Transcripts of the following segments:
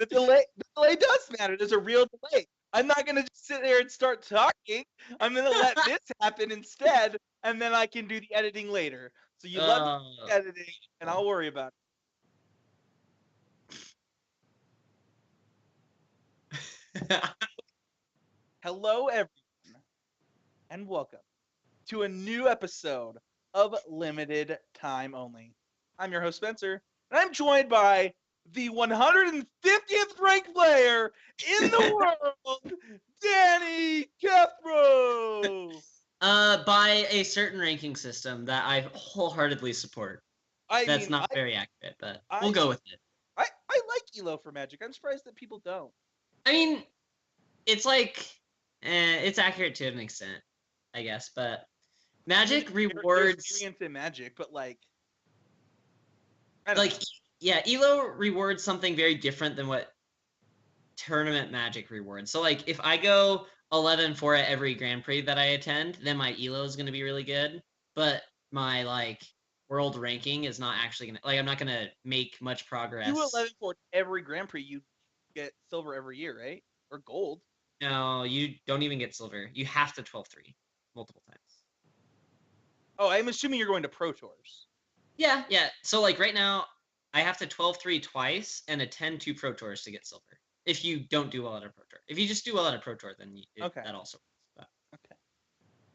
The delay does matter. There's a real delay. I'm not gonna just sit there and start talking. I'm gonna let this happen instead, and then I can do the editing later. So you let me do the editing, and I'll worry about it. Hello, everyone, and welcome to a new episode of Limited Time Only. I'm your host, Spencer, and I'm joined by the 150th ranked player in the world, Danny Kethro. By a certain ranking system that I wholeheartedly support. That's not very accurate, but we'll go with it. I like Elo for Magic. I'm surprised that people don't. I mean, it's like, it's accurate to an extent, I guess, but Magic rewards... experience in Magic, but like... Yeah, Elo rewards something very different than what tournament Magic rewards. So, like, if I go 11-4 at every Grand Prix that I attend, then my Elo is going to be really good. But my, like, world ranking is not actually going to... Like, I'm not going to make much progress. You 11-4 every Grand Prix, you get silver every year, right? Or gold. No, you don't even get silver. You have to 12-3 multiple times. Oh, I'm assuming you're going to Pro Tours. Yeah. So, like, right now, I have to 12-3 twice and attend 2 Pro Tours to get silver. If you don't do well at a Pro Tour. If you just do well at a Pro Tour, then that also works. Okay.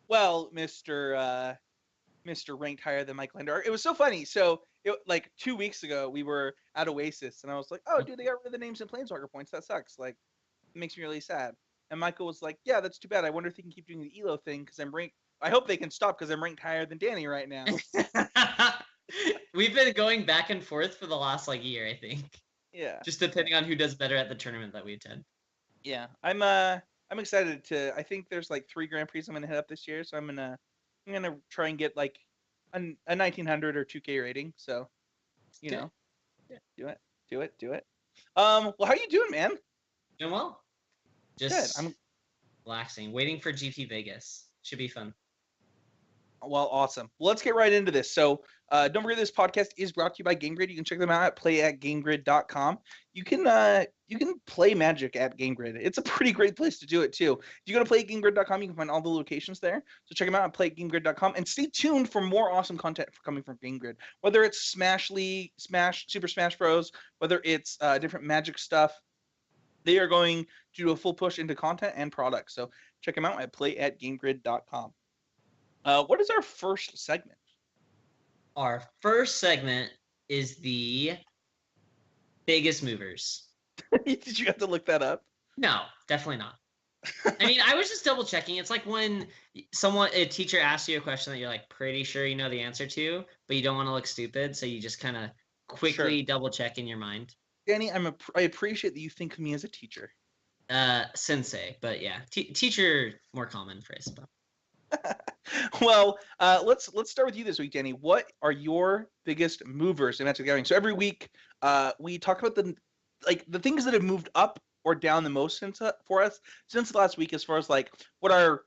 Well, Mr. Ranked Higher Than Mike Linder, it was so funny. So, like 2 weeks ago, we were at Oasis, and I was like, "Oh, dude, they got rid of the names and Planeswalker points. That sucks. Like, it makes me really sad." And Michael was like, "Yeah, that's too bad. I wonder if they can keep doing the Elo thing because I'm ranked. I hope they can stop because I'm ranked higher than Danny right now." We've been going back and forth for the last year, I think. Yeah. Just depending on who does better at the tournament that we attend. Yeah, I'm excited to. I think there's like 3 Grand Prix I'm gonna hit up this year, so I'm gonna try and get like a 1900 or 2K rating. So, know, yeah. do it. Well, how you doing, man? Doing well. Just good. I'm relaxing, waiting for GP Vegas. Should be fun. Well, awesome. Well, let's get right into this. So, don't forget this podcast is brought to you by GameGrid. You can check them out at play@gamegrid.com. You can play Magic at GameGrid. It's a pretty great place to do it too. If you go to play@gamegrid.com, you can find all the locations there. So check them out at play@gamegrid.com and stay tuned for more awesome content coming from GameGrid. Whether it's Smash League, Super Smash Bros, whether it's different Magic stuff, they are going to do a full push into content and products. So check them out at play@gamegrid.com. What is our first segment? Our first segment is the biggest movers. Did you have to look that up? No, definitely not. I mean, I was just double checking. It's like when a teacher asks you a question that you're like pretty sure you know the answer to, but you don't want to look stupid, so you just kind of quickly double check in your mind. Danny, I appreciate that you think of me as a teacher. Sensei, but yeah, teacher, more common phrase. But. Well, let's start with you this week, Danny. What are your biggest movers in Magic the Gathering? So every week, we talk about the things that have moved up or down the most for us since last week, as far as like what our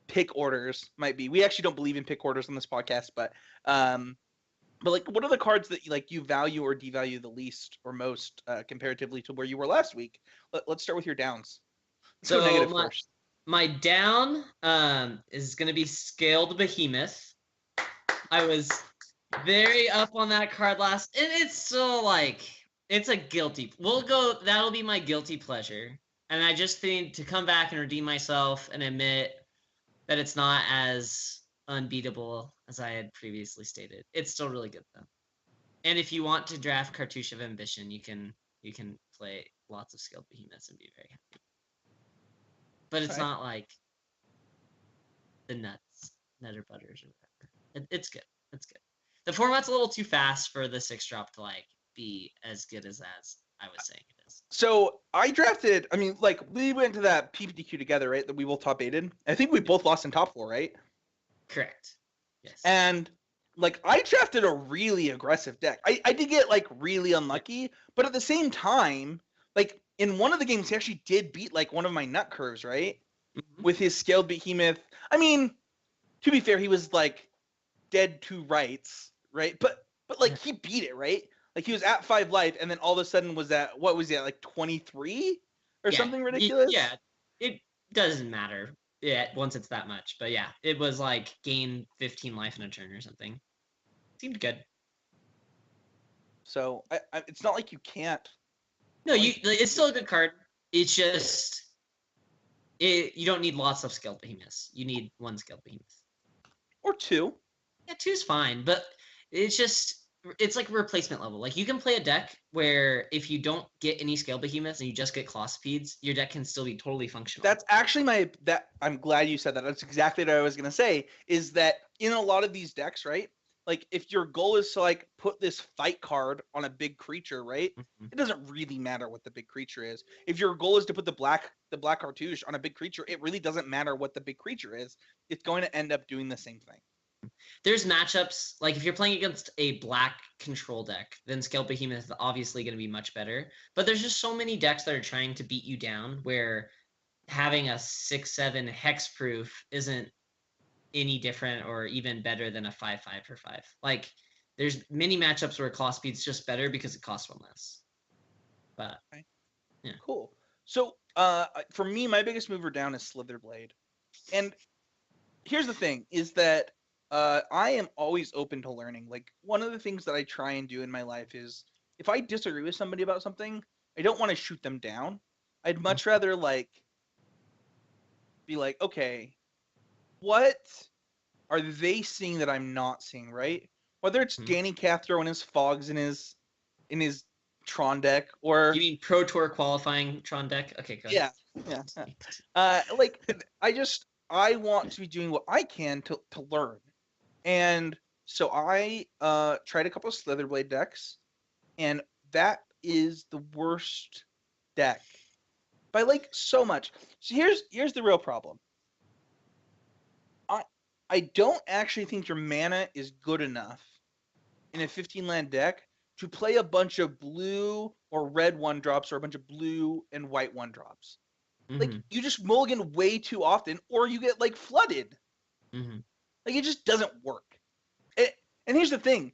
pick orders might be. We actually don't believe in pick orders on this podcast, but like, what are the cards that you value or devalue the least or most comparatively to where you were last week? Let's start with your downs. Let's go negative first. My down is going to be Scaled Behemoth. I was very up on that card last, and it's still it's a guilty. That'll be my guilty pleasure. And I just need to come back and redeem myself and admit that it's not as unbeatable as I had previously stated. It's still really good though. And if you want to draft Cartouche of Ambition, you can play lots of Scaled Behemoths and be very happy. But it's not like the Nutter Butters or whatever. It's good. It's good. The format's a little too fast for the 6-drop to be as good as I was saying it is. So I drafted. I mean, we went to that PPTQ together, right? That we both top 8'd. I think we both lost in top 4, right? Correct. Yes. And I drafted a really aggressive deck. I did get really unlucky, but at the same time, in one of the games, he actually did beat one of my nut curves, right? Mm-hmm. With his Scaled Behemoth. I mean, to be fair, he was dead to rights, right? But he beat it, right? Like he was at 5 life, and then all of a sudden was at what was he at, like 23 or Yeah, something ridiculous? yeah, it doesn't matter. Yeah, once it's that much. But yeah, it was like gain 15 life in a turn or something. Seemed good. So it's not like you can't. No, it's still a good card. It's just you don't need lots of scaled behemoths. You need one scaled behemoth. Or 2. Yeah, two's fine, but it's like replacement level. Like you can play a deck where if you don't get any scale behemoths and you just get claw speeds, your deck can still be totally functional. That's actually I'm glad you said that. That's exactly what I was gonna say. Is that in a lot of these decks, right? Like if your goal is to like put this fight card on a big creature, right? Mm-hmm. It doesn't really matter what the big creature is. If your goal is to put the black cartouche on a big creature, it really doesn't matter what the big creature is. It's going to end up doing the same thing. There's matchups, like if you're playing against a black control deck, then Scale Behemoth is obviously going to be much better. But there's just so many decks that are trying to beat you down where having a 6/7 hexproof isn't any different or even better than a 5/5 for 5. Like there's many matchups where claw speed's just better because it costs one less. But okay. Yeah. Cool. So for me, my biggest mover down is Slitherblade. And here's the thing is that I am always open to learning. Like one of the things that I try and do in my life is if I disagree with somebody about something, I don't want to shoot them down. I'd much rather like be like, okay, what are they seeing that I'm not seeing, right? Whether it's Danny Kath throwing his fogs in his Tron deck, or you mean Pro Tour qualifying Tron deck? Okay, go ahead. Yeah. Like I want to be doing what I can to learn. And so I tried a couple of Slitherblade decks, and that is the worst deck by like so much. So here's the real problem. I don't actually think your mana is good enough in a 15 land deck to play a bunch of blue or red 1-drops or a bunch of blue and white 1-drops. Mm-hmm. Like you just mulligan way too often, or you get like flooded. Mm-hmm. Like it just doesn't work. And here's the thing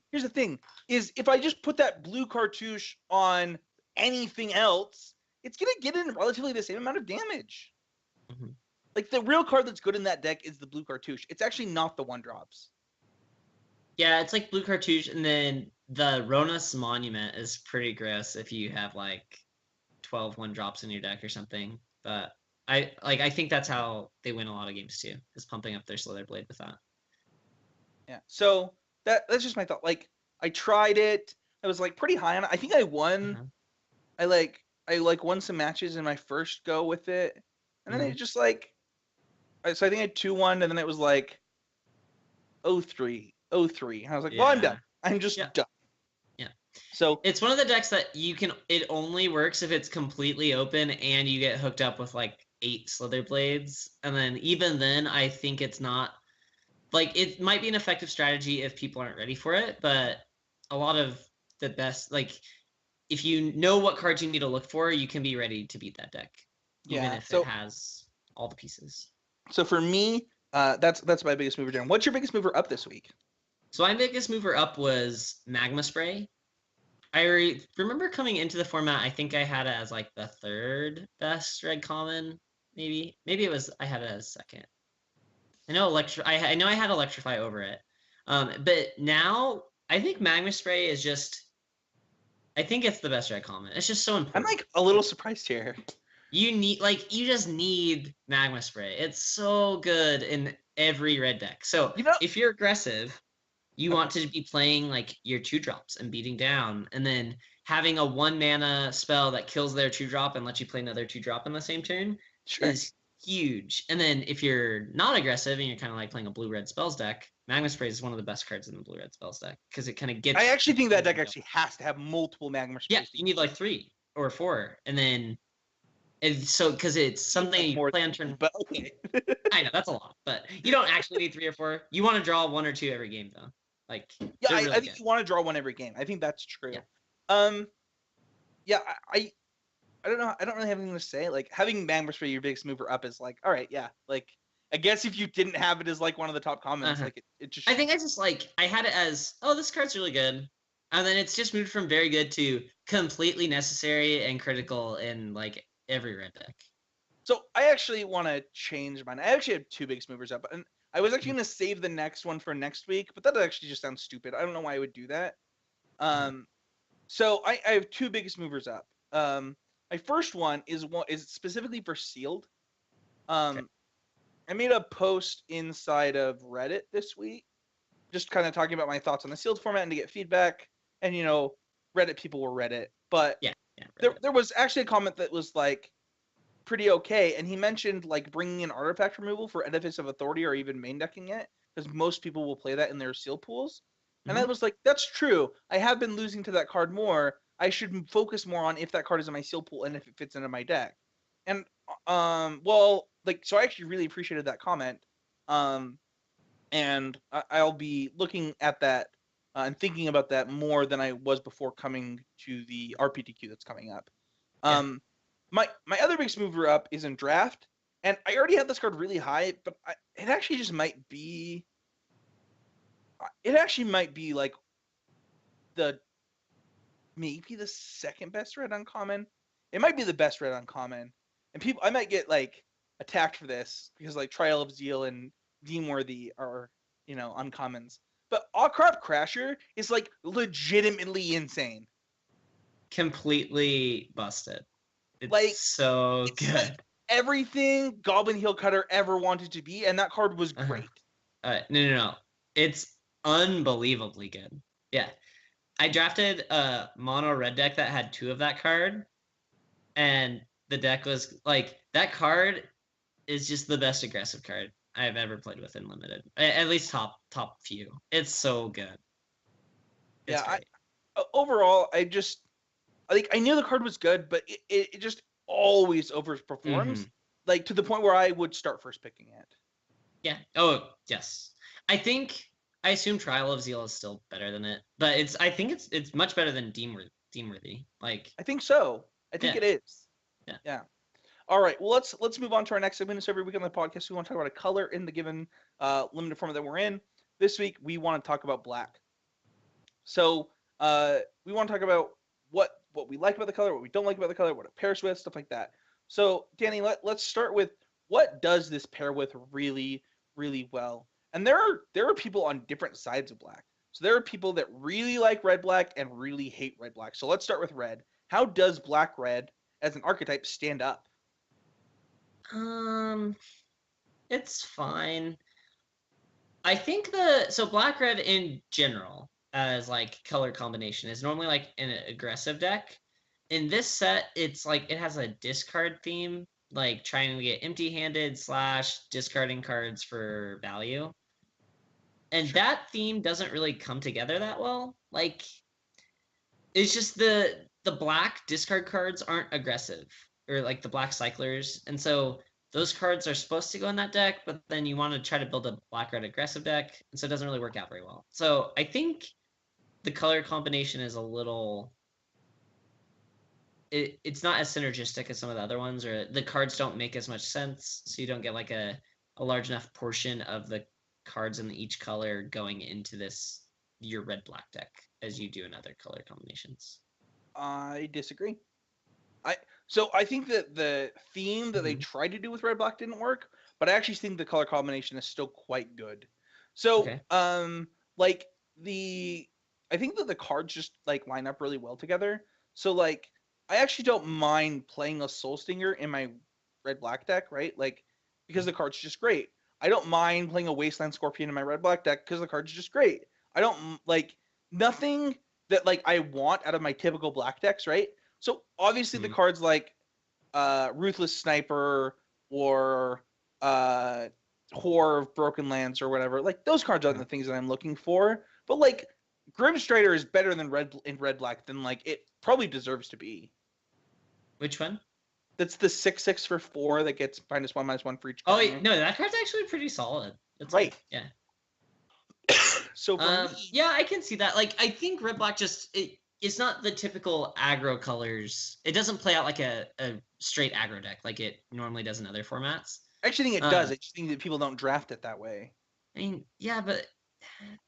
is if I just put that blue cartouche on anything else, it's gonna get in relatively the same amount of damage. Mm-hmm. Like the real card that's good in that deck is the blue cartouche. It's actually not the 1-drops. Yeah, it's like blue cartouche, and then the Ronas Monument is pretty gross if you have like 12 1-drops in your deck or something. But I think that's how they win a lot of games too, is pumping up their Slitherblade with that. Yeah. So that's just my thought. Like I tried it. I was like pretty high on it. I think I won. Uh-huh. I won some matches in my first go with it. And then it just like so I think I had 2-1, and then it was like 0-3. And I was like, well, I'm done. I'm just done. Yeah. So it's one of the decks that it only works if it's completely open and you get hooked up with like 8 Slitherblades. And then even then, I think it's not like it might be an effective strategy if people aren't ready for it, but a lot of the best, like if you know what cards you need to look for, you can be ready to beat that deck, even if it has all the pieces. So for me, that's my biggest mover down. What's your biggest mover up this week? So my biggest mover up was Magma Spray. I remember coming into the format, I think I had it as like the 3rd best red common, maybe it was I had it as 2nd. I know I know I had Electrify over it. But now I think Magma Spray is just I think it's the best red common. It's just so important. I'm like a little surprised here. You just need Magma Spray. It's so good in every red deck. So if you're aggressive, you want to be playing like your 2-drops and beating down, and then having a 1-mana spell that kills their 2-drop and lets you play another 2-drop in the same turn is huge. And then if you're not aggressive and you're kind of like playing a blue-red spells deck, Magma Spray is one of the best cards in the blue-red spells deck because it kind of gets. I actually think that deck actually has to have multiple Magma Sprays. Yeah, you need like 3 or 4, and then. So, because it's something you play on turn. But okay. I know that's a lot, but you don't actually need 3 or 4. You want to draw 1 or 2 every game, though. Like, yeah, I think you want to draw 1 every game. I think that's true. Yeah. I don't know. I don't really have anything to say. Like having Magma Spray your biggest mover up is like, all right, yeah. Like, I guess if you didn't have it as like one of the top comments, like it just. I think I just like I had it as, oh, this card's really good. And then it's just moved from very good to completely necessary and critical in like every red deck. So I actually want to change mine. I actually have two biggest movers up, and I was actually going to save the next one for next week, but that actually just sounds stupid. I don't know why I would do that. So I have two biggest movers up. My first one is specifically for sealed. Okay. I made a post inside of Reddit this week, just kind of talking about my thoughts on the sealed format and to get feedback. And Reddit people were Reddit, but Yeah. there was actually a comment that was like pretty okay, and he mentioned like bringing in artifact removal for Edifice of Authority or even main decking it, because most people will play that in their seal pools. And I was like, that's true. I have been losing to that card more. I should focus more on if that card is in my seal pool and if it fits into my deck. And so I actually really appreciated that comment. And I'll be looking at that and thinking about that more than I was before coming to the RPTQ that's coming up. My other biggest mover up is in draft, and I already have this card really high, but it actually just might be. It actually might be like maybe the second best red uncommon. It might be the best red uncommon, and I might get like attacked for this because like Trial of Zeal and Deemworthy are uncommons. But Awcrop Crasher is like legitimately insane. Completely busted. It's Like so it's good. like everything Goblin Heel Cutter ever wanted to be, and that card was great. No. It's unbelievably good. Yeah. I drafted a mono red deck that had 2 of that card, and the deck was like, that card is just the best aggressive card I've ever played with in limited. At least top few. It's so good. It's Yeah, great. overall, I knew the card was good, but it just always overperforms, like to the point where I would start first picking it. Yeah. Oh, yes. I assume Trial of Zeal is still better than it, but I think it's much better than Deemworthy. Like, I think so. I think it is. Yeah. Yeah. All right. Well, let's move on to our next segment. So every week on the podcast, we want to talk about a color in the given limited format that we're in. This week, we want to talk about black. So we want to talk about what we like about the color, what we don't like about the color, what it pairs with, stuff like that. So Danny, let's start with what does this pair with really, really well. And there are people on different sides of black. So there are people that really like red black and really hate red black. So let's start with red. How does black red as an archetype stand up? It's fine. I think so black red in general as like color combination is normally like an aggressive deck. In this set, it's like it has a discard theme, like trying to get empty-handed / discarding cards for value. And that theme doesn't really come together that well. Like, it's just the black discard cards aren't aggressive, or like the black cyclers, and so those cards are supposed to go in that deck, but then you want to try to build a black red aggressive deck, and so it doesn't really work out very well. So I think the color combination is a little, it's not as synergistic as some of the other ones, or the cards don't make as much sense, so you don't get like a large enough portion of the cards in each color going into your red black deck as you do in other color combinations. I disagree. I think that the theme that they tried to do with red black didn't work, but I actually think the color combination is still quite good. So Okay. like I think that the cards just like line up really well together. So like I actually don't mind playing a Soul Stinger in my red black deck, right? Like because the card's just great. I don't mind playing a Wasteland Scorpion in my red black deck because the card's just great. I don't like nothing that like I want out of my typical black decks, right? So obviously the cards like Ruthless Sniper or Horror of Broken Lands or whatever, like those cards aren't the things that I'm looking for. But like Grimstrider is better than red black than like it probably deserves to be. Which one? That's the 6/6 for 4 that gets -1/-1 for each. Oh wait, no, that card's actually pretty solid. That's right. Good. Yeah. So for me, yeah, I can see that. Like, I think red black just it's not the typical aggro colors. It doesn't play out like a straight aggro deck like it normally does in other formats. I actually think it does. I just think that people don't draft it that way. I mean, yeah, but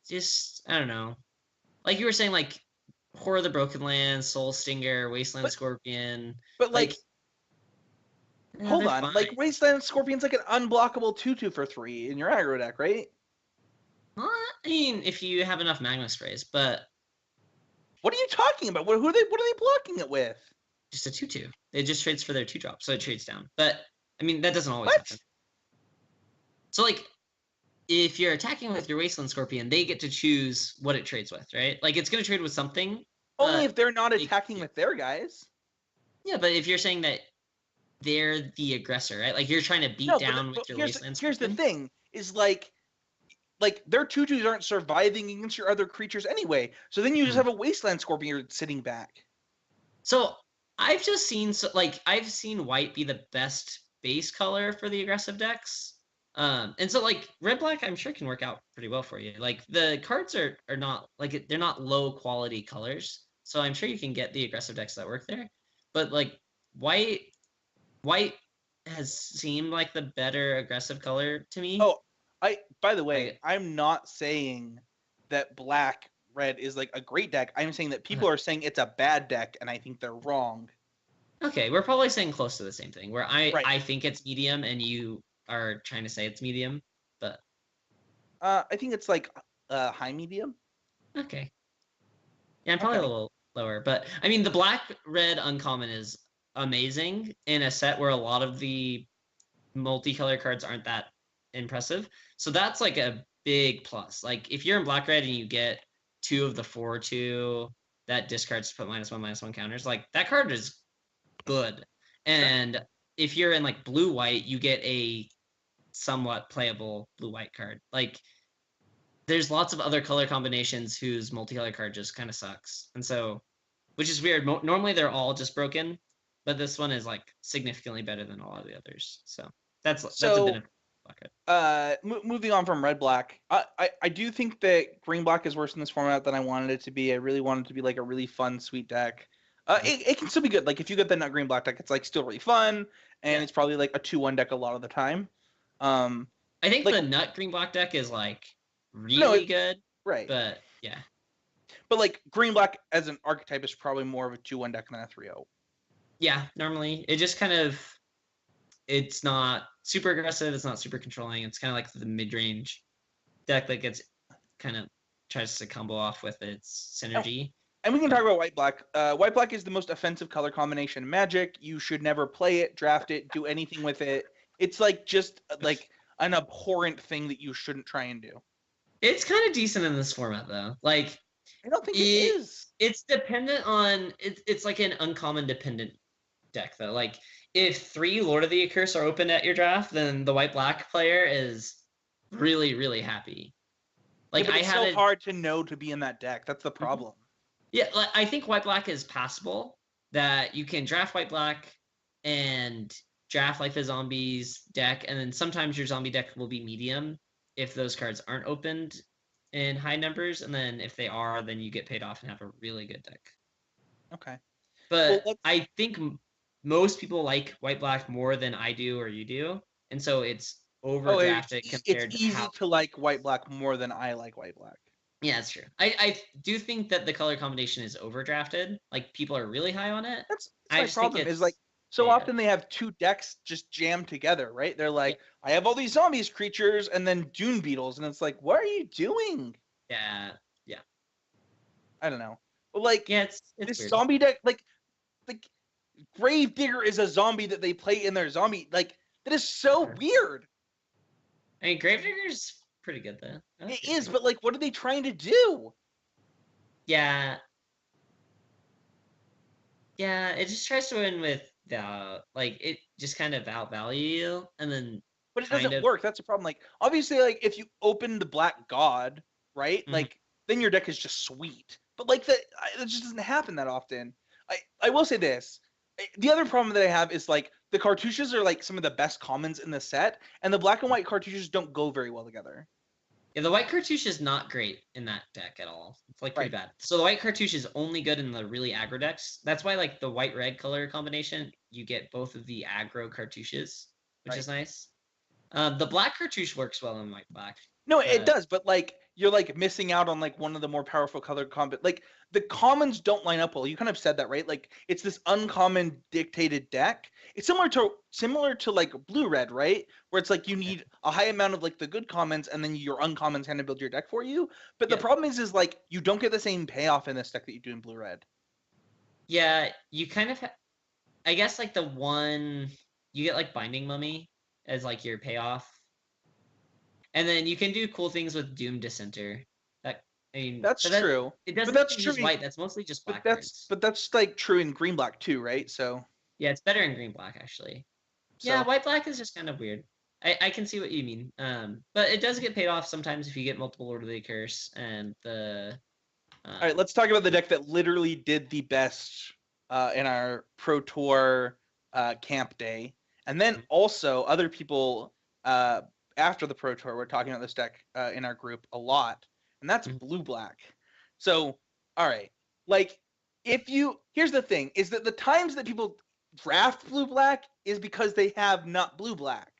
just I don't know. Like you were saying, like Horror of the Broken Lands, Soul Stinger, Wasteland But Scorpion. but Like, yeah, hold they're on, fine. like Wasteland Scorpion's like an unblockable 2/2 for 3 in your aggro deck, right? I mean, if you have enough Magma Sprays, but What are you talking about? What are they blocking it with? just a 2/2. It just trades for their 2-drop, so it trades down. But I mean, that doesn't always What? happen. So like, if you're attacking with your Wasteland Scorpion, they get to choose what it trades with, right? Like, it's gonna trade with something. Only if they're not Like, attacking with their guys. yeah, but if you're saying that they're the aggressor, right? Like, you're trying to beat down with your Wasteland here's the Scorpion. thing is like their 2/2s aren't surviving against your other creatures anyway. So then you just have a Wasteland Scorpion sitting back. So I've just seen I've seen white be the best base color for the aggressive decks. And so like red black I'm sure can work out pretty well for you. Like the cards are not like they're not low quality colors. So I'm sure you can get the aggressive decks that work there. But like white has seemed like the better aggressive color to me. Oh, by the way, I'm not saying that black red is like a great deck. I'm saying that people are saying it's a bad deck, and I think they're wrong. Okay, we're probably saying close to the same thing. Where Right. I think it's medium, and you are trying to say it's medium, but I think it's like high medium. okay. Yeah, I'm probably a little lower, but I mean the black red uncommon is amazing in a set where a lot of the multicolor cards aren't that impressive. So that's like a big plus. Like if you're in black red and you get 2 of the 4/2 that discards to put -1/-1 counters, like that card is good. And if you're in like blue white, you get a somewhat playable blue white card. Like there's lots of other color combinations whose multicolor card just kind of sucks. And so, which is weird. Normally they're all just broken, but this one is like significantly better than all of the others. So that's a benefit. Moving on from red black, I do think that green black is worse in this format than I wanted it to be. I really wanted it to be like a really fun, sweet deck. It can still be good. Like if you get the nut green black deck, it's like still really fun, and it's probably like a 2/1 deck a lot of the time. I think like, the nut green black deck is like really good, right? But yeah, but like green black as an archetype is probably more of a 2/1 deck than a 3/0. Yeah, normally it just kind of it's not super aggressive, it's not super controlling. It's kind of like the mid-range deck that gets kind of tries to combo off with its synergy. And we can talk about white black. White black is the most offensive color combination in Magic. You should never play it, draft it, do anything with it. It's like just like an abhorrent thing that you shouldn't try and do. It's kind of decent in this format though. Like I don't think it is. It's dependent on it's like an uncommon dependent deck though. Like if 3 Lord of the Accursed are open at your draft, then the white black player is really, really happy. Like yeah, but it's so hard to know to be in that deck. That's the problem. Yeah, like, I think white black is passable. That you can draft white black and draft like the zombies deck, and then sometimes your zombie deck will be medium if those cards aren't opened in high numbers, and then if they are, then you get paid off and have a really good deck. Okay. But I think most people like white black more than I do or you do, and so it's overdrafted compared it's easy to like white black more than I like white black. Yeah, that's true. I do think that the color combination is overdrafted. Like people are really high on it. That's my problem. Is like so often they have 2 decks just jammed together, right? They're like, I have all these zombies creatures and then Dune Beetles, and it's like, what are you doing? Yeah. I don't know. But like, it's this weird. zombie deck, like Gravedigger is a zombie that they play in their zombie. Like that is so weird. I mean, Gravedigger's pretty good though. It is, but like, what are they trying to do? Yeah, it just tries to win with like it just kind of outvalue you, and then. But it doesn't work. That's the problem. Like, obviously, like if you open the Black God, right? Mm-hmm. Like, then your deck is just sweet. But like that just doesn't happen that often. I will say this. The other problem that I have is like the cartouches are like some of the best commons in the set, and the black and white cartouches don't go very well together. Yeah, the white cartouche is not great in that deck at all. It's like pretty bad. So the white cartouche is only good in the really aggro decks. That's why like the white red color combination, you get both of the aggro cartouches, which is nice. The black cartouche works well in white black. No, it does, but like you're like missing out on like one of the more powerful color combat. Like the commons don't line up well. You kind of said that, right? Like it's this uncommon dictated deck. It's similar to like blue red, right? Where it's like you need a high amount of like the good commons and then your uncommons kind of build your deck for you. But the problem is like you don't get the same payoff in this deck that you do in blue red. Yeah, you kind of I guess like the one you get like Binding Mummy as like your payoff. And then you can do cool things with Doom Dissenter. That I mean, That's true. It doesn't But that's even true. use white. That's mostly just black But cards. that's like true in green black too, right? So Yeah, it's better in green black actually. Yeah, white black is just kind of weird. I can see what you mean. But it does get paid off sometimes if you get multiple Lord of the Curse and the. All right, let's talk about the deck that literally did the best in our Pro Tour camp day, and then also other people after the Pro Tour were talking about this deck in our group a lot, and that's blue black. So, all right, like here's the thing is that the times that people draft blue black is because they have not blue black.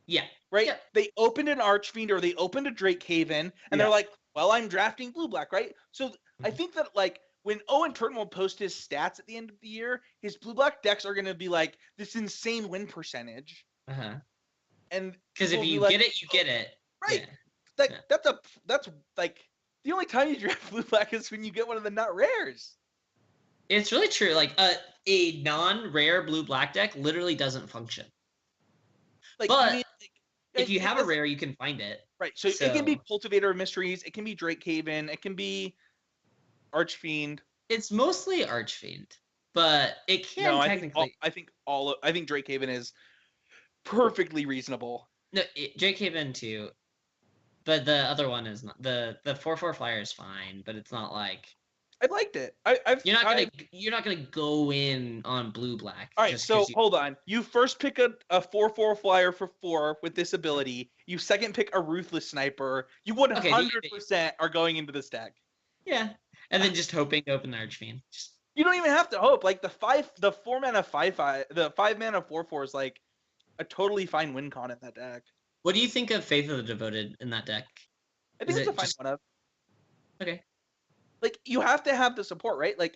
Yeah. Right? Yeah. They opened an Archfiend or they opened a Drake Haven and they're like, well, I'm drafting blue black, right? So I think that like when Owen Turton will post his stats at the end of the year, his blue black decks are gonna be like this insane win percentage. Uh-huh. And because if you get it, you get it. Right. Yeah. That's like the only time you draft blue black is when you get one of the not rares. It's really true. Like a non-rare blue black deck literally doesn't function. Like, but if you have a rare, you can find it. Right. So it can be Cultivator of Mysteries, it can be Drake Haven, it can be Archfiend. It's mostly Archfiend, but it can technically. I think Drake Haven is perfectly reasonable. No, Drake Haven too, but the other one is not. The 4/4 flyer is fine, but it's not like. I liked it. You're not gonna go in on blue black. All right, so hold on. You first pick a 4/4 flyer for 4 with this ability. You second pick a ruthless sniper. You 100% are going into this deck. Yeah, and then just hoping to open the Archfiend. You don't even have to hope. Like the 4 mana 5/5, the 5 mana 4/4 is like a totally fine win con in that deck. What do you think of Faith of the Devoted in that deck? I think it's a fine one. Okay. Like you have to have the support, right? Like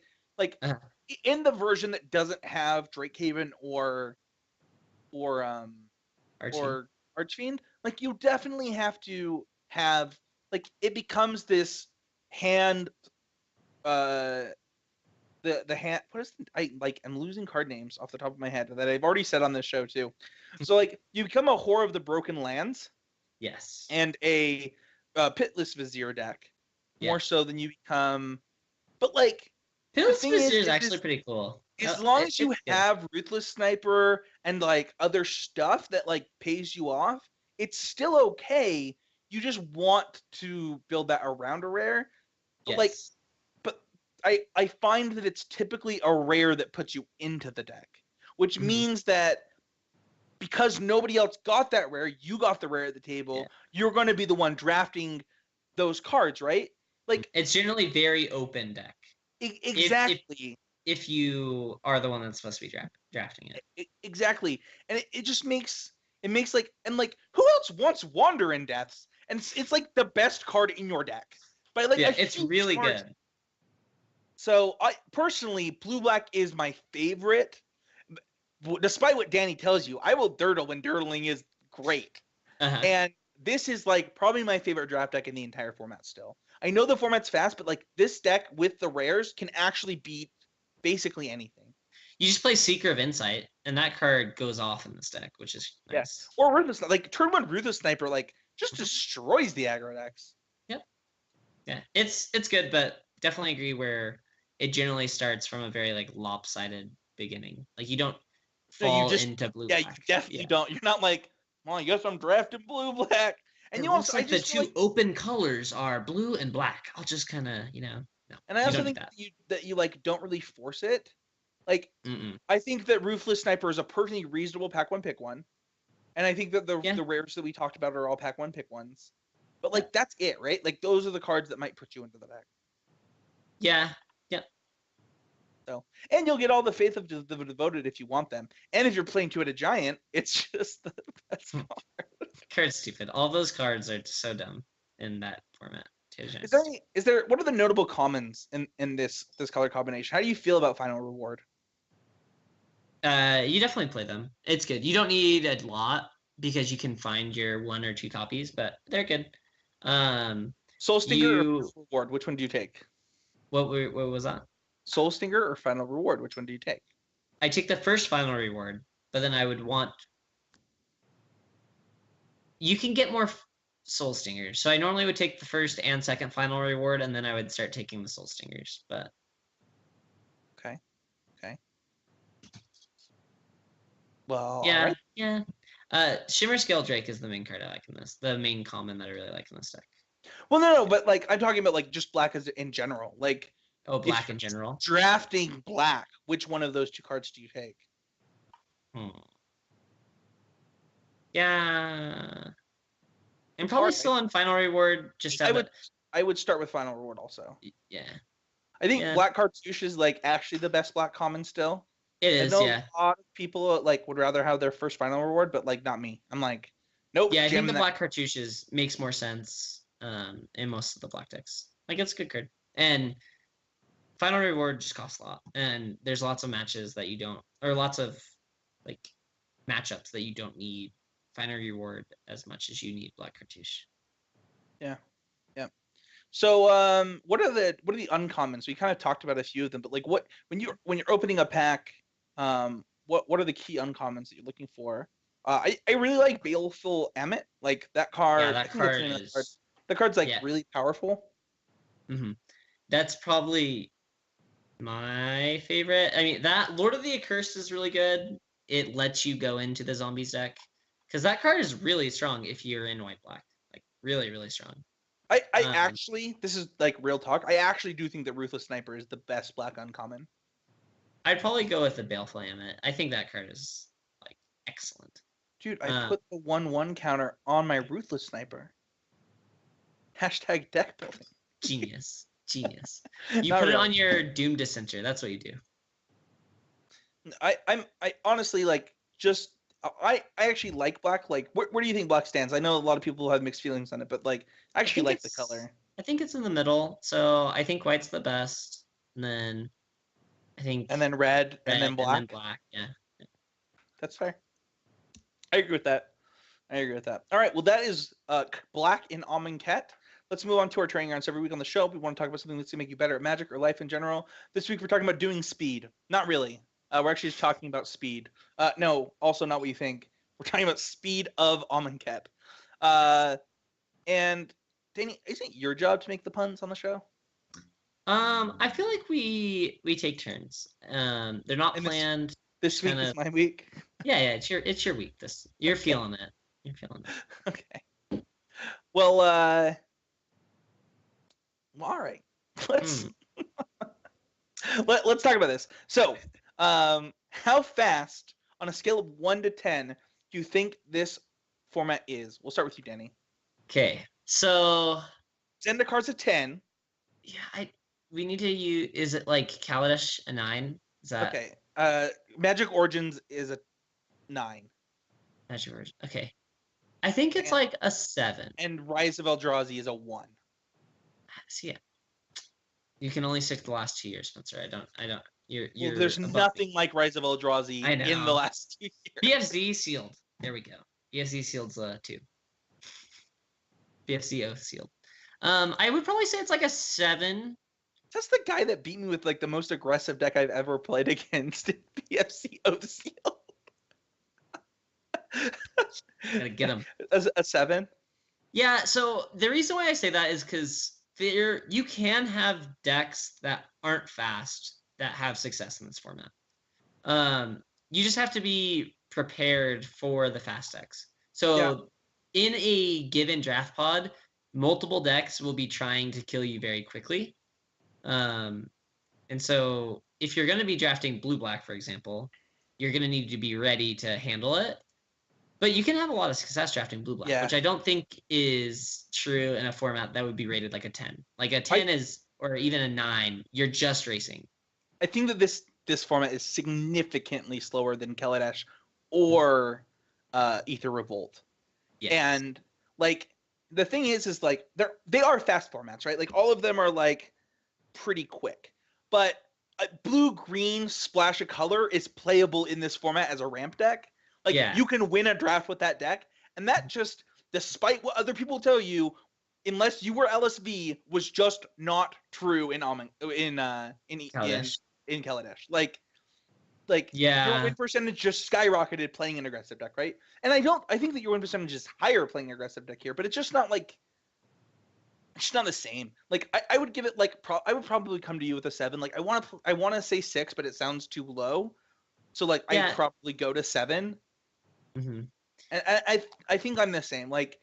in the version that doesn't have Drake Haven or Archfiend, like you definitely have to have like it becomes this hand the hand what is I'm losing card names off the top of my head that I've already said on this show too. So like you become a Whore of the Broken Lands. Yes. And a Pitless Vizier deck. More so than you become, but like Pitless Vizier is actually pretty cool. As long as you have Ruthless Sniper and like other stuff that like pays you off, it's still okay. You just want to build that around a rare. But but I find that it's typically a rare that puts you into the deck, which means that because nobody else got that rare, you got the rare at the table. You're going to be the one drafting those cards, right? Like it's generally very open deck. Exactly. If you are the one that's supposed to be drafting it. Exactly. And it just makes like and like who else wants Wander in Deaths? And it's like the best card in your deck. But like it's really good. So I personally blue black is my favorite. Despite what Danny tells you, I will dirtle when dirtling is great. And this is like probably my favorite draft deck in the entire format still. I know the format's fast, but like this deck with the rares can actually beat basically anything. You just play Seeker of Insight, and that card goes off in this deck, which is nice. Yes. Or Ruthless, like turn 1 Ruthless Sniper, like just destroys the aggro decks. Yep. Yeah, it's good, but definitely agree where it generally starts from a very like lopsided beginning. Like you don't fall into blue. Yeah, black. You definitely don't. You're not like, well, I guess I'm drafting blue black. And you also like the two open colors are blue and black. I'll just kind of, no. And I also think that you like don't really force it. Like I think that Ruthless Sniper is a perfectly reasonable pack 1 pick 1. And I think that the rares that we talked about are all pack 1 pick 1s. But like that's it, right? Like those are the cards that might put you into the deck. Yeah. So, and you'll get all the Faith of the Devoted if you want them. And if you're playing 2 at a giant, it's just the best card. Card's stupid. All those cards are so dumb. in that format. What are the notable commons in this color combination? How do you feel about Final Reward? You definitely play them. It's good. You don't need a lot because you can find your 1 or 2 copies, but they're good. Soul Stinger or Final Reward? Which one do you take? What was that? Soul Stinger or Final Reward? Which one do you take? I take the first Final Reward, but then I would want. You can get more Soul Stingers, so I normally would take the first and second Final Reward, and then I would start taking the Soul Stingers. But okay. Well, yeah, all right. yeah. Shimmer Scale Drake is the main card I like in this. The main common that I really like in this deck. Well, no, but like I'm talking about like just black as in general. Like black in general. Drafting black. Which one of those 2 cards do you take? Yeah. I'm probably still on Final Reward. I would start with Final Reward also. Yeah. I think Black Cartouche is like actually the best black common still. It is, yeah. A lot of people like would rather have their first Final Reward, but like not me. I'm like, nope. Yeah, I think the Black Cartouches makes more sense in most of the black decks. Like it's a good card. And Final Reward just costs a lot. And there's lots of matches that you don't, or lots of like matchups that you don't need Final Reward as much as you need Black Cartouche. Yeah. So what are the uncommons? We kind of talked about a few of them, but like when you're opening a pack, what are the key uncommons that you're looking for? I really like Baleful Emmet. Like that card. Yeah, that card's like really powerful. Mm-hmm. That's probably my favorite. I mean, that Lord of the Accursed is really good. It lets you go into the zombies deck because that card is really strong if you're in white black. Like really, really strong. I actually, this is like real talk. I actually do think that Ruthless Sniper is the best black uncommon. I'd probably go with the Baleful Emmet. I think that card is like excellent. Dude, I put the 1/1 counter on my Ruthless Sniper. Hashtag deck building. Genius. You put it on your Doom Dissenter. That's what you do. I honestly like just I actually like black. Like, where do you think black stands? I know a lot of people have mixed feelings on it, but like, I actually like the color. I think it's in the middle. So I think white's the best, and then I think and then red and then black. Yeah. That's fair. I agree with that. All right. Well, that is black in Amonkhet. Let's move on to our training rounds. Every week on the show, we want to talk about something that's going to make you better at Magic or life in general. This week, we're talking about doing speed. Not really. We're actually just talking about speed. No, also not what you think. We're talking about speed of Amonkhet. And Danny, isn't it your job to make the puns on the show? I feel like we take turns. They're not planned. This week is my week. Yeah, it's your week. You're feeling it. Okay. Well, all right. Let's talk about this. So, how fast on a scale of 1 to 10 do you think this format is? We'll start with you, Danny. Okay. So Zendikar cards a 10. Yeah, we need to use. Is it like Kaladesh a 9? Is that okay? Magic Origins is a 9. Magic Origins. Okay. I think it's like a 7. And Rise of Eldrazi is a 1. See, you can only stick the last 2 years, Spencer. I don't. You're there's nothing like Rise of Eldrazi in the last 2 years. BFZ sealed. There we go. BFZ sealed's 2. BFZ sealed. I would probably say it's like a 7. That's the guy that beat me with like the most aggressive deck I've ever played against in BFC sealed. Gotta get him. A 7? Yeah. So the reason why I say that is because you can have decks that aren't fast that have success in this format. You just have to be prepared for the fast decks. So in a given draft pod, multiple decks will be trying to kill you very quickly. And so if you're going to be drafting blue-black, for example, you're going to need to be ready to handle it. But you can have a lot of success drafting blue-black, which I don't think is true in a format that would be rated like a 10. Like a 10 or even a 9, you're just racing. I think that this format is significantly slower than Kaladesh or Ether Revolt. Yes. And like the thing is like they are fast formats, right? Like all of them are like pretty quick, but blue green splash of color is playable in this format as a ramp deck. Like Yeah. you can win a draft with that deck, and that just, despite what other people tell you, unless you were LSV, was just not true in Kaladesh. in Kaladesh. Like your Yeah. win percentage just skyrocketed playing an aggressive deck, right? And I think that your win percentage is higher playing an aggressive deck here, but it's just not like, it's just not the same. Like I would give it like I would probably come to you with a 7. Like I want to say 6, but it sounds too low. So like Yeah. I'd probably go to 7. Mm-hmm. And I think I'm the same. Like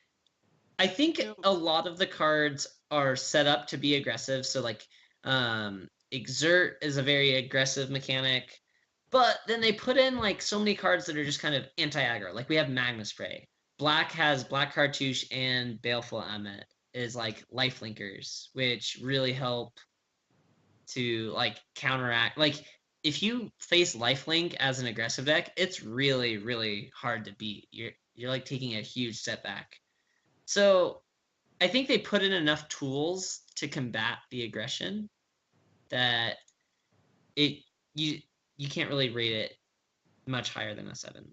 I think a lot of the cards are set up to be aggressive. So like Exert is a very aggressive mechanic, but then they put in like so many cards that are just kind of anti-aggro. Like we have Magma Spray. Black has Black Cartouche and Baleful Amet is like life linkers, which really help to like counteract. Like if you face lifelink as an aggressive deck, it's really, really hard to beat. You're like taking a huge step back. So I think they put in enough tools to combat the aggression that you can't really rate it much higher than a 7.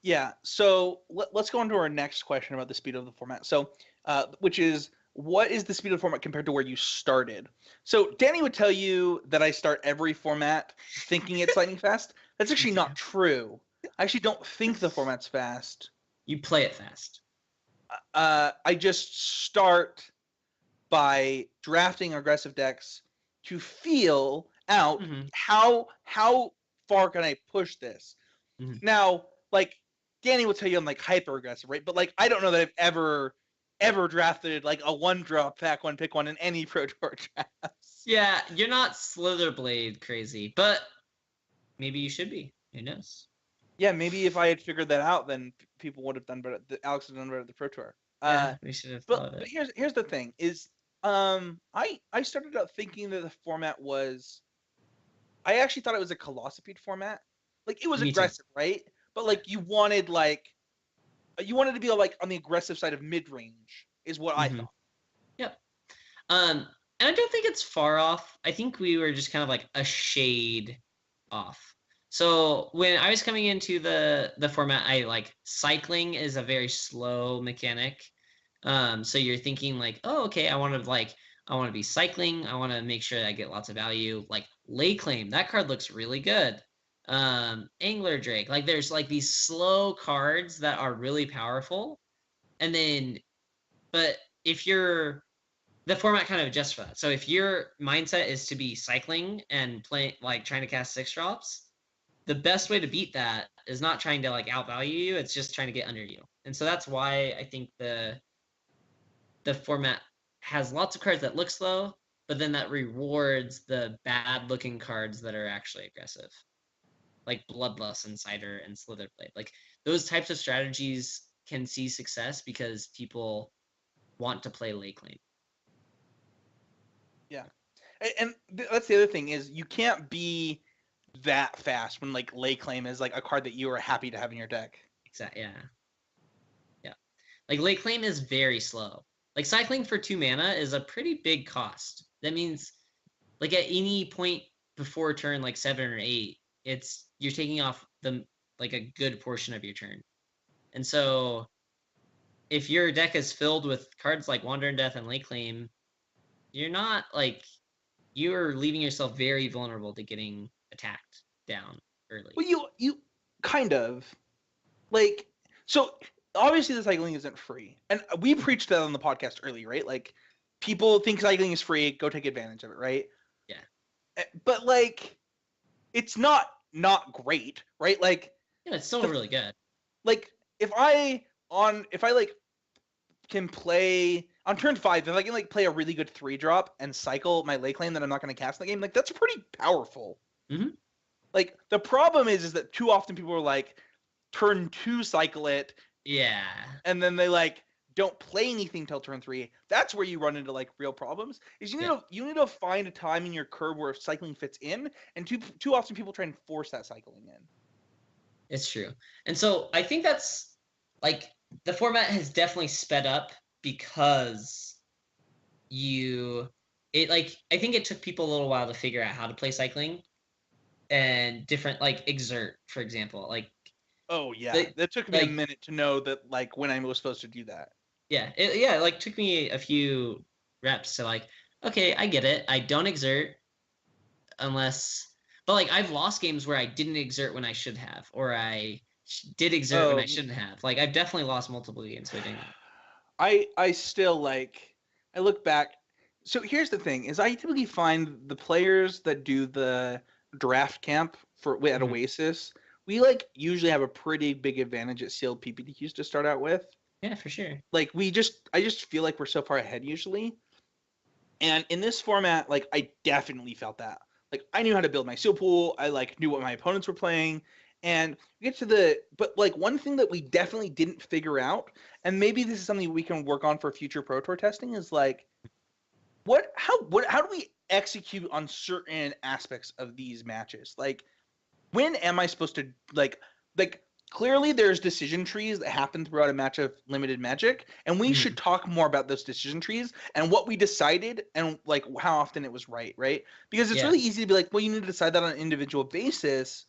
Yeah. So let's go on to our next question about the speed of the format. So, which is, what is the speed of the format compared to where you started? So Danny would tell you that I start every format thinking it's lightning fast. That's actually not true. I actually don't think the format's fast. You play it fast. I just start by drafting aggressive decks to feel out how far can I push this. Now, like Danny will tell you I'm like hyper aggressive, right? But like I don't know that I've ever drafted like a 1-drop pack 1 pick 1 in any Pro Tour drafts. Yeah, you're not Slitherblade crazy, but maybe you should be. Who knows? Yeah, maybe if I had figured that out, then people would have done better. Alex would have done better at the Pro Tour. Yeah, we should have thought of it. But here's the thing: is I started out thinking that the format was. I actually thought it was a Colossopede format. Like it was aggressive, right? But like you wanted to be like on the aggressive side of mid range, is what I thought. Yep. And I don't think it's far off. I think we were just kind of like a shade off. So when I was coming into the format, I like cycling is a very slow mechanic. So you're thinking like, oh, okay, I want to be cycling. I want to make sure that I get lots of value. Like Lay Claim, that card looks really good. Angler Drake, like there's like these slow cards that are really powerful. And then, but if the format kind of adjusts for that. So if your mindset is to be cycling and play like trying to cast 6-drops, the best way to beat that is not trying to like outvalue you. It's just trying to get under you. And so that's why I think the format has lots of cards that look slow, but then that rewards the bad looking cards that are actually aggressive, like Bloodlust Insider and Slitherblade. Like those types of strategies can see success because people want to play Lay Claim. Yeah, and that's the other thing is you can't be that fast when like Lay Claim is like a card that you are happy to have in your deck. Exactly. Yeah. Like Lay Claim is very slow. Like cycling for 2 mana is a pretty big cost. That means like at any point before turn like 7 or 8, you're taking off like a good portion of your turn. And so if your deck is filled with cards like Wandering Death and Lay Claim, you're leaving yourself very vulnerable to getting attacked down early. Well, you kind of like, so obviously the cycling isn't free, and we preached that on the podcast early, right? Like people think cycling is free, go take advantage of it, right? Yeah. But like it's not great, right? Like yeah, it's still really good. Like if I like can play on turn 5, if I can like play a really good 3-drop and cycle my Lay Claim that I'm not going to cast in the game, like that's pretty powerful. Like the problem is that too often people are like turn 2 cycle it, and then they like don't play anything till turn 3. That's where you run into like real problems. Is you need to find a time in your curve where cycling fits in, and too often people try and force that cycling in. It's true. And so I think that's like the format has definitely sped up because I think it took people a little while to figure out how to play cycling and different, like exert, for example. Oh yeah, Like that took me a like minute to know that like when I was supposed to do that. it like took me a few reps to like, okay, I get it. I don't exert unless, but like I've lost games where I didn't exert when I should have, or I did exert when I Oh, shouldn't have. Like I've definitely lost multiple games by doing that. I still like I look back. So here's the thing: is I typically find the players that do the draft camp at Mhm. Oasis, we like usually have a pretty big advantage at sealed PPTQs to start out with. Yeah, for sure. Like I just feel like we're so far ahead usually. And in this format, like I definitely felt that. Like I knew how to build my seal pool. I like knew what my opponents were playing. And we get to but like one thing that we definitely didn't figure out, and maybe this is something we can work on for future Pro Tour testing, is like how do we execute on certain aspects of these matches? Like when am I supposed to like clearly there's decision trees that happen throughout a match of limited magic, and we Mhm. should talk more about those decision trees and what we decided and like how often it was right? Because it's Yeah. really easy to be like, well, you need to decide that on an individual basis.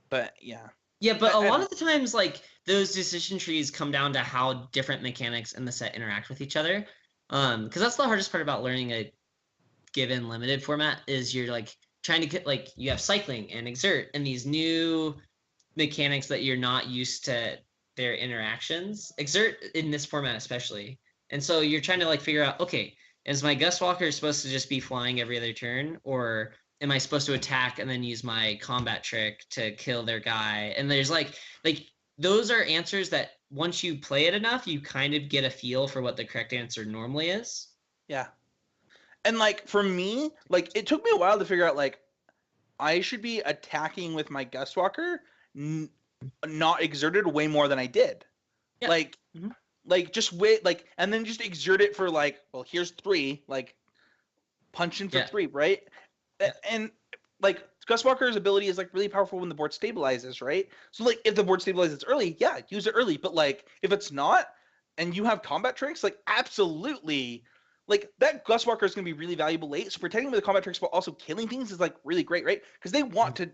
But yeah. Yeah, but a I lot don't of the times, like those decision trees come down to how different mechanics in the set interact with each other. Because that's the hardest part about learning a given limited format is you're like trying to get like you have cycling and exert and these new mechanics that you're not used to their interactions. Exert in this format especially. And so you're trying to like figure out, okay, is my Gust Walker supposed to just be flying every other turn, or am I supposed to attack and then use my combat trick to kill their guy? And there's like those are answers that once you play it enough, you kind of get a feel for what the correct answer normally is. yeah. And like for me, like it took me a while to figure out like I should be attacking with my Gust Walker, not exerted way more than I did. Yeah. Like Mm-hmm. like just wait like and then just exert it for like, well, here's 3, like punch in for Yeah. 3, right? Yeah. And like Gus Walker's ability is like really powerful when the board stabilizes, right? So like if the board stabilizes early, yeah, use it early. But like if it's not and you have combat tricks, like absolutely, like that Gus Walker is going to be really valuable late. So protecting with the combat tricks while also killing things is like really great, right? Because they want to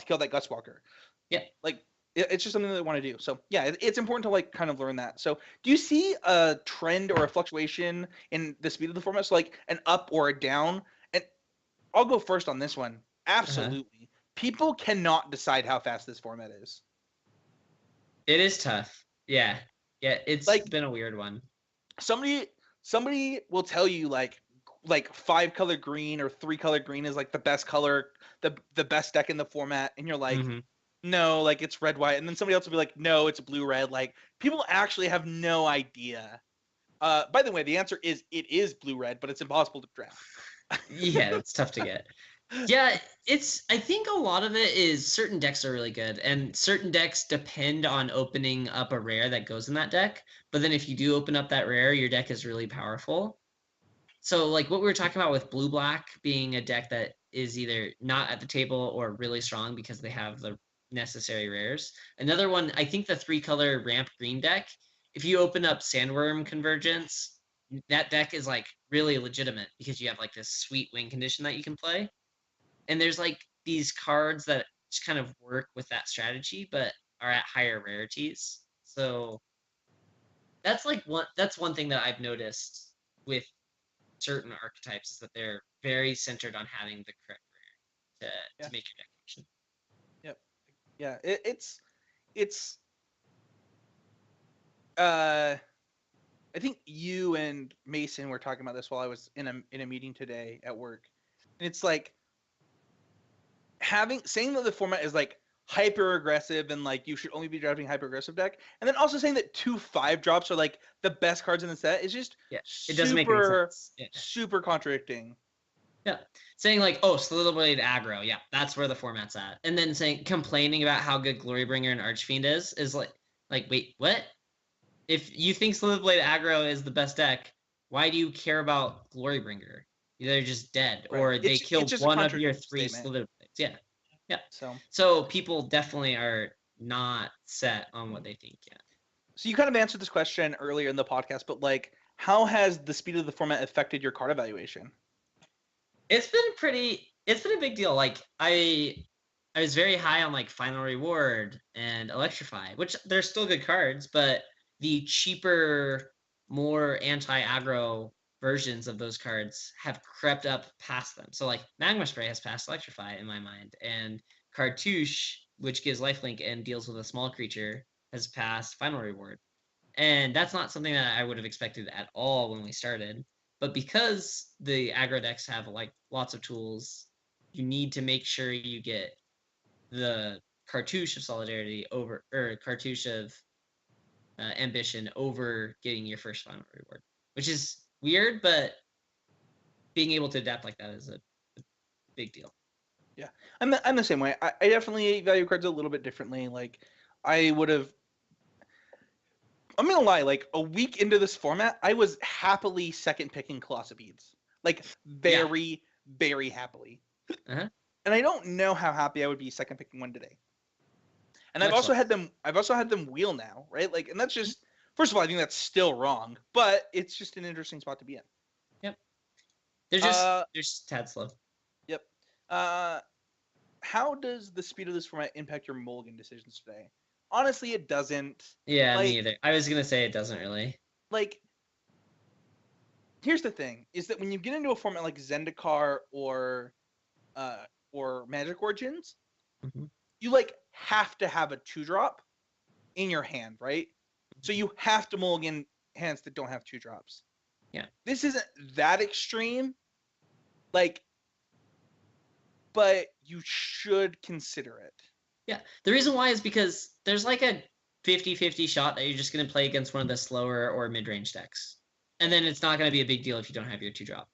kill that Gus Walker. Yeah. Like it's just something that they want to do. So yeah, it's important to like kind of learn that. So do you see a trend or a fluctuation in the speed of the format? So like an up or a down? And I'll go first on this one. Uh-huh. Absolutely. People cannot decide how fast this format is. It is tough. Yeah. Yeah, it's Like been a weird one. somebody somebody will tell you like 5-color green or 3-color green is like the best color, the best deck in the format, and you're like, Mm-hmm. no, like it's red white, and then somebody else will be like, no, it's blue red. Like people actually have no idea. By the way, the answer is it is blue red, but it's impossible to draft. Yeah, it's tough to get. Yeah, I think a lot of it is certain decks are really good, and certain decks depend on opening up a rare that goes in that deck. But then if you do open up that rare, your deck is really powerful. So like what we were talking about with blue black being a deck that is either not at the table or really strong because they have the necessary rares. Another one, I think the 3-color ramp green deck, if you open up Sandworm Convergence, that deck is like really legitimate because you have like this sweet win condition that you can play. And there's like these cards that just kind of work with that strategy but are at higher rarities. So that's one thing that I've noticed with certain archetypes is that they're very centered on having the correct rare Yeah. to make your deck function. Yep. Yeah. It's uh I think you and Mason were talking about this while I was in a meeting today at work. And it's like saying that the format is like hyper aggressive and like you should only be drafting hyper aggressive deck, and then also saying that 2/5 drops are like the best cards in the set is just Yeah, it doesn't make any sense. Yeah. super contradicting. Yeah. Saying like, oh, Slitherblade aggro, yeah, that's where the format's at. And then complaining about how good Glorybringer and Archfiend is like, wait, what? If you think Slitherblade aggro is the best deck, why do you care about Glorybringer? They're just dead, Right. or they It's kill just a one of your contradictory 3 statement. Slitherblades. Yeah. Yeah. So So people definitely are not set on what they think yet. So you kind of answered this question earlier in the podcast, but like, how has the speed of the format affected your card evaluation? It's been a big deal. Like I was very high on like Final Reward and Electrify, which they're still good cards, but the cheaper, more anti-aggro versions of those cards have crept up past them. So like Magma Spray has passed Electrify in my mind, and Cartouche, which gives lifelink and deals with a small creature, has passed Final Reward. And that's not something that I would have expected at all when we started. But because the aggro decks have like lots of tools, you need to make sure you get the Cartouche of Solidarity over, or Cartouche of Ambition over getting your first Final Reward, which is weird, but being able to adapt like that is a big deal. Yeah, I'm the same way. I definitely value cards a little bit differently. Like, I would have. I'm gonna lie. Like a week into this format, I was happily second picking Colossal Beads. Like very, very happily. Uh-huh. And I don't know how happy I would be second picking one today. And I've Much also less. had them. I've also had them wheel now, right? Like, and that's just. First of all, I think that's still wrong, but it's just an interesting spot to be in. Yep. They're just tad slow. Yep. How does the speed of this format impact your mulligan decisions today? Honestly, it doesn't. Yeah, Like, me either. I was gonna say it doesn't really. Like, here's the thing: is that when you get into a format like Zendikar or Magic Origins, Mm-hmm. you like have to have a 2-drop in your hand, right? So you have to mulligan hands that don't have 2-drops. Yeah. This isn't that extreme, like, but you should consider it. Yeah. The reason why is because there's like a 50-50 shot that you're just going to play against one of the slower or mid-range decks. And then it's not going to be a big deal if you don't have your 2-drop.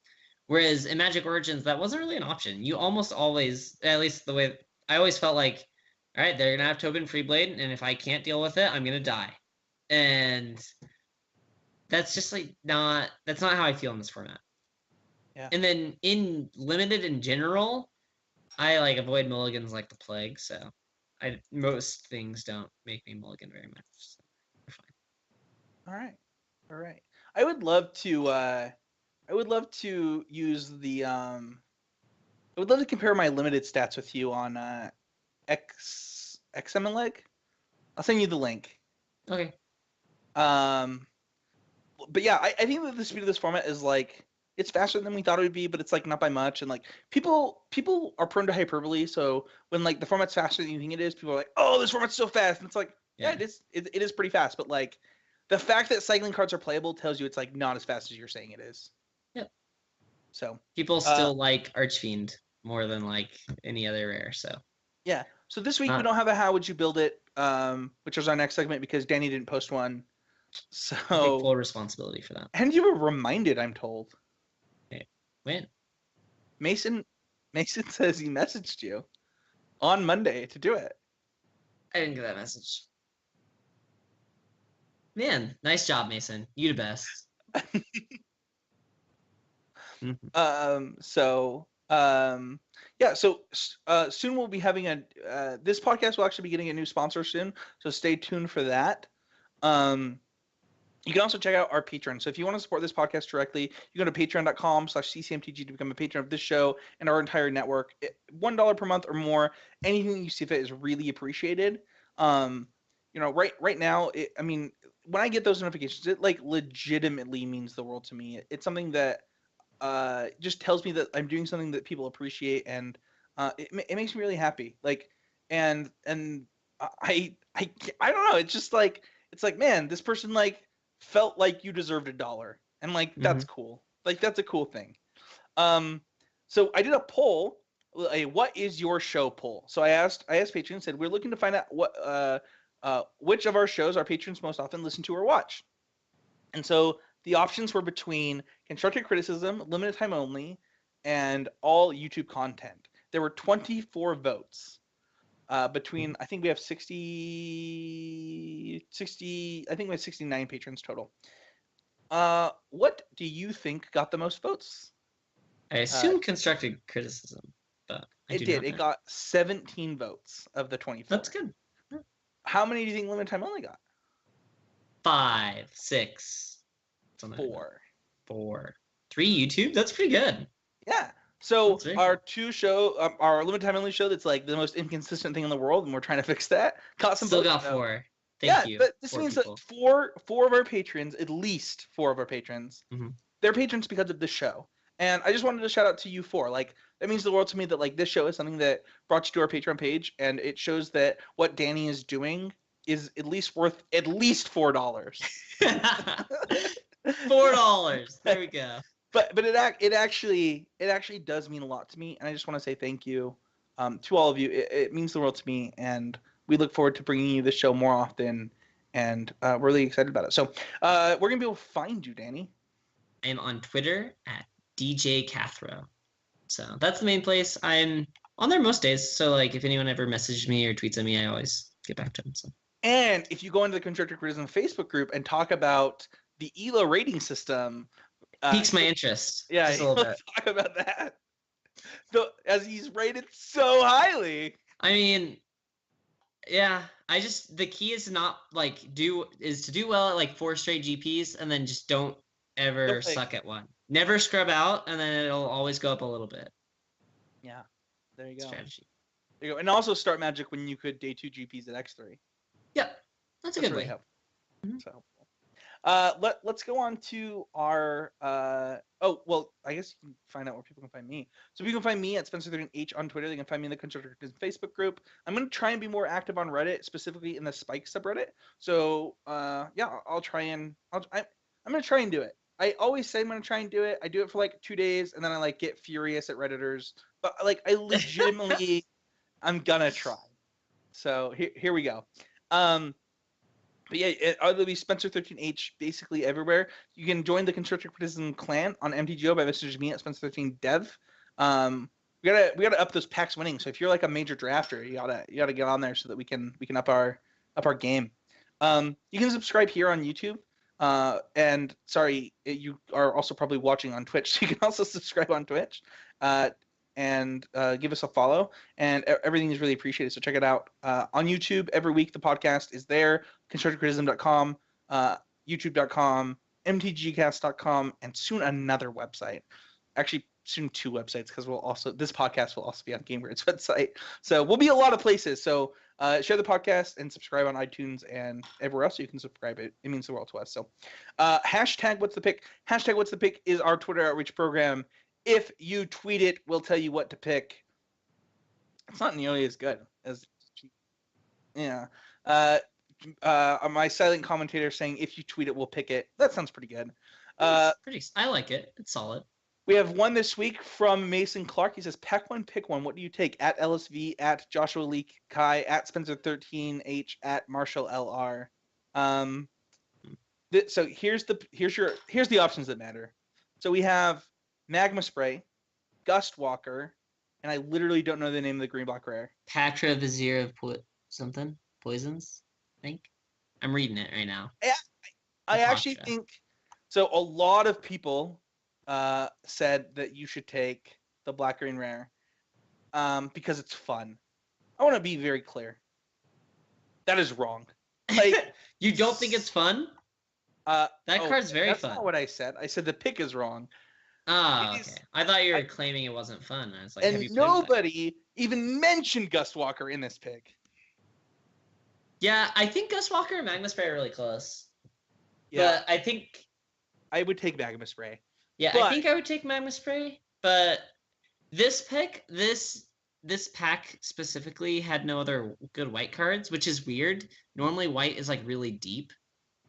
Whereas in Magic Origins, that wasn't really an option. You almost always, at least the way I always felt like, all right, they're going to have Tobin Freeblade, and if I can't deal with it, I'm going to die. And that's just like that's not how I feel in this format. Yeah. And then in Limited in general, I like avoid mulligans like the plague, so most things don't make me mulligan very much. So we're fine. All right. I would love to use the I would love to compare my limited stats with you on XMLeg. I'll send you the link. Okay. But yeah, I think that the speed of this format is like it's faster than we thought it would be, but it's like not by much. And like people are prone to hyperbole, so when like the format's faster than you think it is, people are like, "Oh, this format's so fast," and it's like, yeah, it is. It is pretty fast, but like the fact that cycling cards are playable tells you it's like not as fast as you're saying it is. Yep. So people still like Archfiend more than like any other rare. So yeah. So this week we don't have a how would you build it, which is our next segment because Danny didn't post one. So I take full responsibility for that. And you were reminded, I'm told. Okay. When? Mason says he messaged you on Monday to do it. I didn't get that message. Man, nice job, Mason. You the best. Yeah, so soon we'll be having this podcast will actually be getting a new sponsor soon, so stay tuned for that. You can also check out our Patreon. So if you want to support this podcast directly, you go to patreon.com/ccmtg to become a patron of this show and our entire network. $1 per month or more, anything you see fit is really appreciated. Right now, when I get those notifications, it like legitimately means the world to me. It's something that just tells me that I'm doing something that people appreciate, and it makes me really happy. Like, and I don't know. It's just like man, this person like felt like you deserved $1, and like that's cool. Like that's a cool thing. So I did a poll, a what is your show poll. So I asked patrons, said we're looking to find out which of our shows our patrons most often listen to or watch. And so the options were between constructive criticism, limited time only, and all YouTube content. There were 24 votes. Between I think we have 60 I think we have 69 patrons total. What do you think got the most votes? I assume constructive criticism, but it did. It got 17 votes of the 24. That's good. How many do you think limited time only got? 5, 6, something like that. 4. 4. 3 YouTube? That's pretty good. Yeah. So That's very our cool. our limited time only show that's like the most inconsistent thing in the world, and we're trying to fix that. Caught some Still bugs, got so. 4. Yeah, Thank you. but this 4 means that people. four of our patrons, at least 4 of our patrons, Mhm. they're patrons because of this show. And I just wanted to shout out to you 4. Like, that means the world to me that like this show is something that brought you to our Patreon page, and it shows that what Danny is doing is at least worth at least $4. $4. There we go. But it actually does mean a lot to me, and I just want to say thank you to all of you. It means the world to me, and we look forward to bringing you this show more often, and we're really excited about it. So we're gonna be able to find you, Danny. I am on Twitter at DJ Cathro. So that's the main place. I'm on there most days. So like if anyone ever messages me or tweets at me, I always get back to them. So. And if you go into the Constructor Criticism Facebook group and talk about the ELO rating system, piques my interest. Yeah, just a little bit. Talk about that. As he's rated so highly. I mean, yeah. The key is to not like to do well at like 4 straight GPs and then just don't ever suck at one. Never scrub out, and then it'll always go up a little bit. Yeah, there you go. Strategy. There you go. And also start Magic when you could day 2 GPs at X3. Yep, that's a good way. Mm-hmm. So let's go on to our I guess you can find out where people can find me. So you can find me at Spencer13H on Twitter. They can find me in the Constructor Facebook group. I'm gonna try and be more active on Reddit, specifically in the Spike subreddit. So I'll try and I'm gonna try and do it. I always say I'm gonna try and do it. I do it for like 2 days, and then I like get furious at Redditors. But like I legitimately, I'm gonna try. So here we go. But yeah, it'll be Spencer13H basically everywhere. You can join the Constructor Criticism clan on MTGO by messaging me at Spencer13Dev. We gotta up those packs winning. So if you're like a major drafter, you gotta get on there so that we can up our game. You can subscribe here on YouTube. And sorry, you are also probably watching on Twitch. So you can also subscribe on Twitch. And give us a follow, and everything is really appreciated. So check it out on YouTube every week. The podcast is there. ConstructorCriticism.com, YouTube.com, MTGcast.com, and soon another website. Actually, soon 2 websites because this podcast will also be on GameGrid's website. So we'll be a lot of places. So share the podcast and subscribe on iTunes and everywhere else you can subscribe. It means the world to us. So hashtag what's the pick. Hashtag what's the pick is our Twitter outreach program. If you tweet it, we'll tell you what to pick. It's not nearly as good as, yeah. My silent commentator saying, if you tweet it, we'll pick it. That sounds pretty good. I like it. It's solid. We have one this week from Mason Clark. He says, pack one, pick one. What do you take? At LSV, at Joshua Lee Kai, at Spencer13H, at Marshall LR. So here's the options that matter. So we have Magma Spray, Gust Walker, and I literally don't know the name of the green block rare. Patra Vizier of Poisons, I think. I'm reading it right now. I actually think so. A lot of people said that you should take the black green rare because it's fun. I want to be very clear. That is wrong. Like you don't think it's fun? That card's very fun. That's not what I said. I said the pick is wrong. Okay. I thought you were claiming it wasn't fun. I was like, and nobody even mentioned Gust Walker in this pick. Yeah, I think Gust Walker and Magma Spray are really close. Yeah, but I think I would take Magma Spray. Yeah, I think I would take Magma Spray, but this pack specifically had no other good white cards, which is weird. Normally white is like really deep,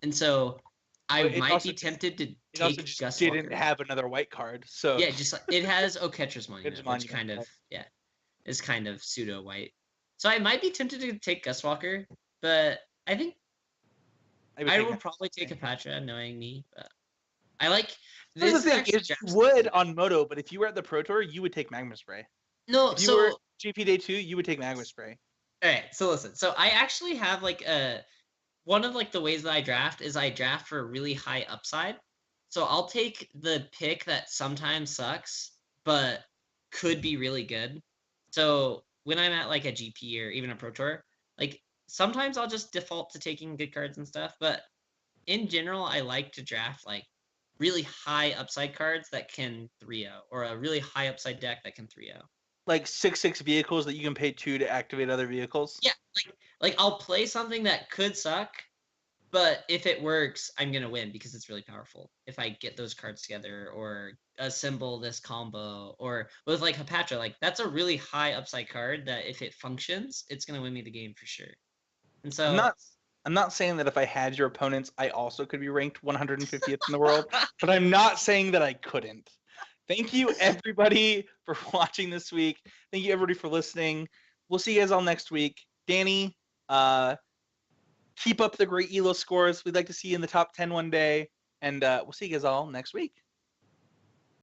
and so I might be tempted to take Gust Walker. Didn't have another white card, so yeah, just it has Oketra's Monument, which kind of is kind of pseudo white. So I might be tempted to take Gust Walker, but I think I would probably take a Patra, knowing me. But I like. This is the thing: is you would on Moto, but if you were at the Pro Tour, you would take Magma Spray. No, if you were GP Day 2, you would take Magma Spray. All right, so listen. So I actually have like one of like the ways that I draft is I draft for a really high upside. So I'll take the pick that sometimes sucks, but could be really good. So when I'm at like a GP or even a Pro Tour, like sometimes I'll just default to taking good cards and stuff. But in general, I like to draft like really high upside cards that can 3-0, or a really high upside deck that can 3-0. Like 6/6 vehicles that you can pay 2 to activate other vehicles. Yeah, like I'll play something that could suck, but if it works, I'm gonna win because it's really powerful. If I get those cards together or assemble this combo, or with like Hapatra, like that's a really high upside card that if it functions, it's gonna win me the game for sure. And I'm so not I'm not saying that if I had your opponents, I also could be ranked 150th in the world, but I'm not saying that I couldn't. Thank you everybody for watching this week. Thank you everybody for listening. We'll see you guys all next week. Danny, keep up the great ELO scores. We'd like to see you in the top 10 one day, and we'll see you guys all next week.